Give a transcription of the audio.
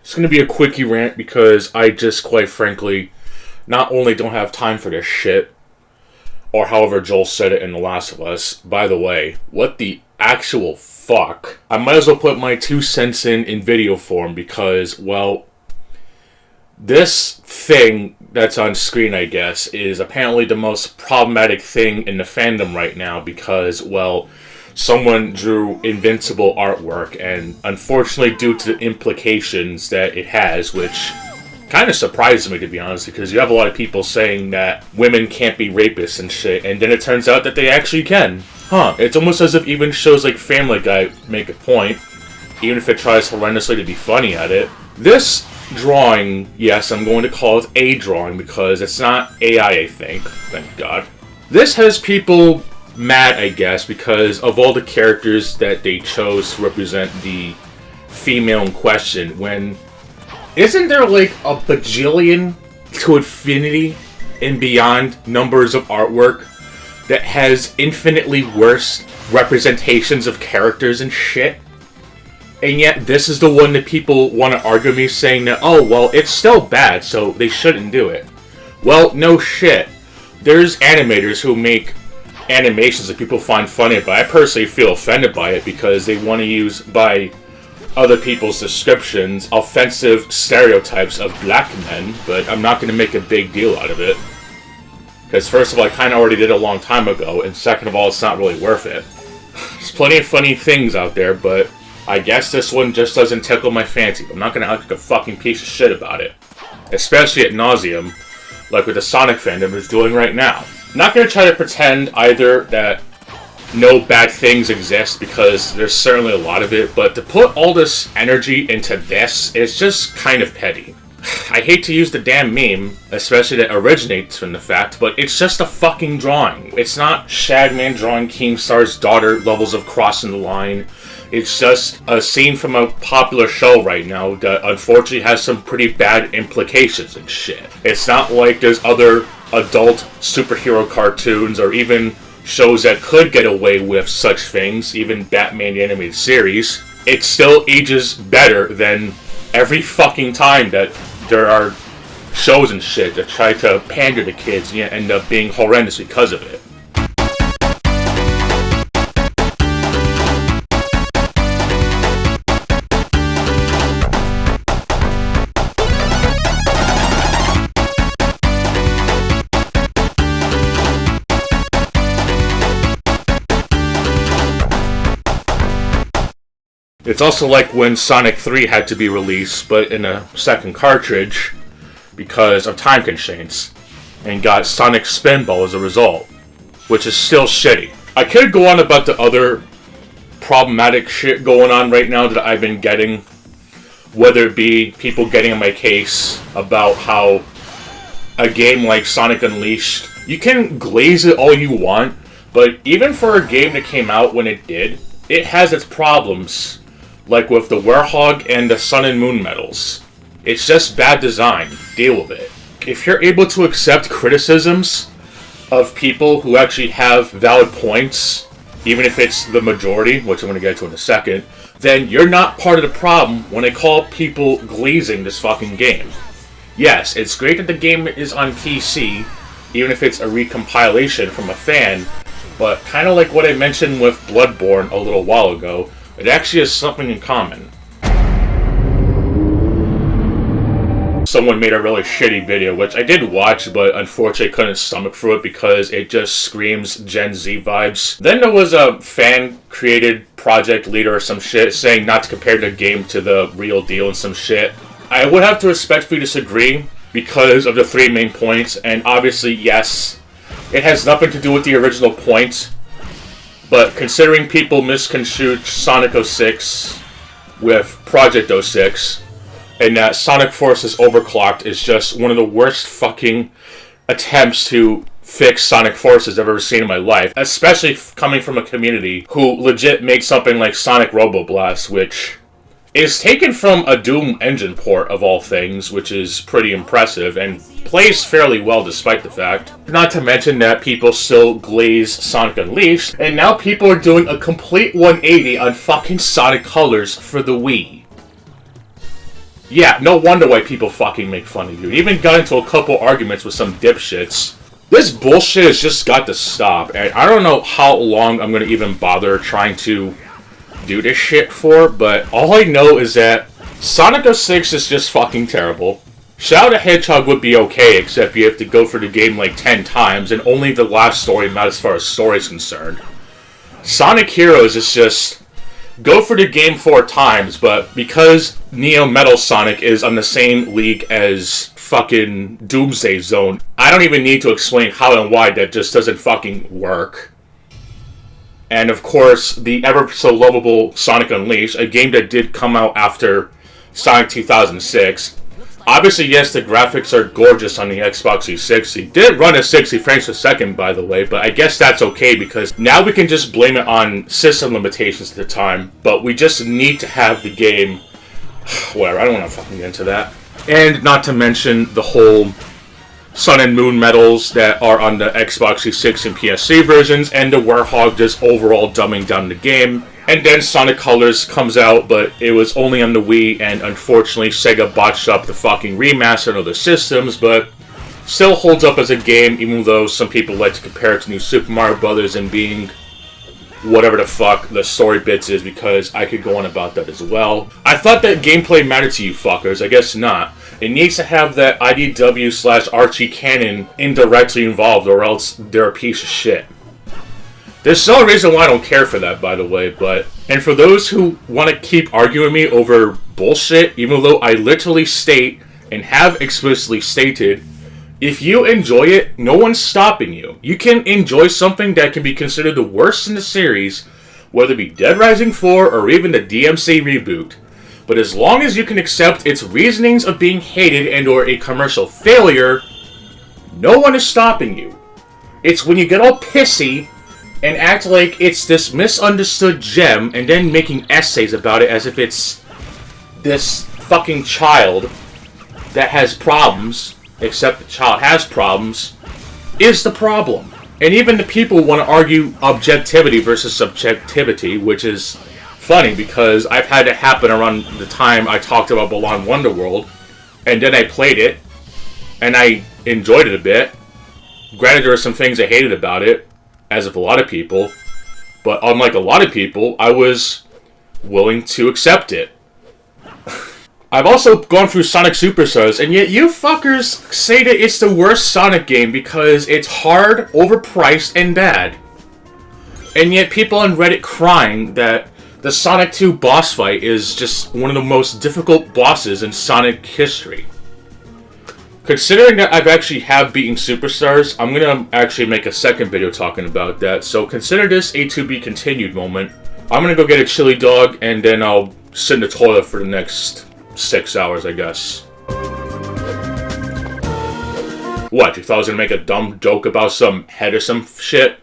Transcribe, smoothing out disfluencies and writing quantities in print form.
It's going to be a quickie rant because I just, quite frankly, not only don't have time for this shit, or however Joel said it in The Last of Us. By the way, what the actual fuck? I might as well put my 2 cents in video form because, well, this thing that's on screen, I guess, is apparently the most problematic thing in the fandom right now because, well, someone drew Invincible artwork, and unfortunately, due to the implications that it has, which kind of surprised me, to be honest, because you have a lot of people saying that women can't be rapists and shit, and then it turns out that they actually can. It's almost as if even shows like Family Guy make a point, even if it tries horrendously to be funny at it. This drawing, yes, I'm going to call it a drawing because it's not AI, I think, thank God. This has people mad, I guess, because of all the characters that they chose to represent the female in question, when isn't there like a bajillion to infinity and beyond numbers of artwork that has infinitely worse representations of characters and shit? And yet this is the one that people want to argue me, saying that, oh, well, it's still bad, so they shouldn't do it. Well, no shit. There's animators who make animations that people find funny, but I personally feel offended by it because they want to use, by other people's descriptions, offensive stereotypes of black men, but I'm not going to make a big deal out of it. Because first of all, I kind of already did a long time ago, and second of all, it's not really worth it. There's plenty of funny things out there, but I guess this one just doesn't tickle my fancy. I'm not going to act like a fucking piece of shit about it. Especially at nauseum, like what the Sonic fandom is doing right now. I'm not going to try to pretend either that no bad things exist, because there's certainly a lot of it, but to put all this energy into this is just kind of petty. I hate to use the damn meme, especially that originates from the fact, but it's just a fucking drawing. It's not Shadman drawing Keemstar's daughter levels of crossing the line. It's just a scene from a popular show right now that unfortunately has some pretty bad implications and shit. It's not like there's other adult superhero cartoons or even shows that could get away with such things, even Batman the Animated Series. It still ages better than every fucking time that there are shows and shit that try to pander to kids and yet end up being horrendous because of it. It's also like when Sonic 3 had to be released, but in a second cartridge, because of time constraints, and got Sonic Spinball as a result, which is still shitty. I could go on about the other problematic shit going on right now that I've been getting, whether it be people getting on my case about how a game like Sonic Unleashed, you can glaze it all you want, but even for a game that came out when it did, it has its problems. Like with the Werehog and the Sun and Moon medals. It's just bad design. Deal with it. If you're able to accept criticisms of people who actually have valid points, even if it's the majority, which I'm going to get to in a second, then you're not part of the problem when they call people glazing this fucking game. Yes, it's great that the game is on PC, even if it's a recompilation from a fan, but kind of like what I mentioned with Bloodborne a little while ago, it actually has something in common. Someone made a really shitty video, which I did watch, but unfortunately couldn't stomach through it because it just screams Gen Z vibes. Then there was a fan-created project leader or some shit saying not to compare the game to the real deal and some shit. I would have to respectfully disagree because of the 3 main points, and obviously, yes, it has nothing to do with the original point. But considering people misconstrued Sonic 06 with Project 06, and that Sonic Forces Overclocked is just one of the worst fucking attempts to fix Sonic Forces I've ever seen in my life, especially coming from a community who legit made something like Sonic Roboblast, which is taken from a Doom engine port of all things, which is pretty impressive and plays fairly well despite the fact. Not to mention that people still glaze Sonic Unleashed, and now people are doing a complete 180 on fucking Sonic Colors for the Wii. Yeah, no wonder why people fucking make fun of you. Even got into a couple arguments with some dipshits. This bullshit has just got to stop, and I don't know how long I'm gonna even bother trying to do this shit for, but all I know is that Sonic 06 is just fucking terrible. Shadow the Hedgehog would be okay, except you have to go for the game like 10 times, and only the last story matters as far as story is concerned. Sonic Heroes is just go for the game 4 times, but because Neo Metal Sonic is on the same league as fucking Doomsday Zone, I don't even need to explain how and why that just doesn't fucking work. And of course, the ever so lovable Sonic Unleashed, a game that did come out after Sonic 2006. Obviously, yes, the graphics are gorgeous on the Xbox 360. Did run at 60 frames per second, by the way, but I guess that's okay because now we can just blame it on system limitations at the time, but we just need to have the game. Whatever, I don't want to fucking get into that. And not to mention the whole Sun and Moon medals that are on the Xbox 360 and PS3 versions, and the Warhog just overall dumbing down the game. And then Sonic Colors comes out, but it was only on the Wii, and unfortunately Sega botched up the fucking remaster on other systems, but still holds up as a game, even though some people like to compare it to New Super Mario Bros. And being whatever the fuck the story bits is, because I could go on about that as well. I thought that gameplay mattered to you fuckers, I guess not. It needs to have that IDW/Archie canon indirectly involved, or else they're a piece of shit. There's no reason why I don't care for that, by the way, but... And for those who want to keep arguing me over bullshit, even though I literally state, and have explicitly stated, if you enjoy it, no one's stopping you. You can enjoy something that can be considered the worst in the series, whether it be Dead Rising 4 or even the DMC reboot. But as long as you can accept its reasonings of being hated and or a commercial failure, no one is stopping you. It's when you get all pissy and act like it's this misunderstood gem, and then making essays about it as if it's this fucking child that has problems, except the child has problems, is the problem. And even the people want to argue objectivity versus subjectivity, which is funny because I've had it happen around the time I talked about Balan Wonderworld, and then I played it, and I enjoyed it a bit. Granted, there were some things I hated about it, as of a lot of people, but unlike a lot of people, I was willing to accept it. I've also gone through Sonic Superstars, and yet you fuckers say that it's the worst Sonic game because it's hard, overpriced, and bad. And yet people on Reddit crying that the Sonic 2 boss fight is just one of the most difficult bosses in Sonic history. Considering that I've actually have beaten Superstars, I'm going to actually make a second video talking about that, so consider this a to be continued moment. I'm going to go get a chili dog, and then I'll sit in the toilet for the next 6 hours, I guess. What, you thought I was going to make a dumb joke about some head or some shit?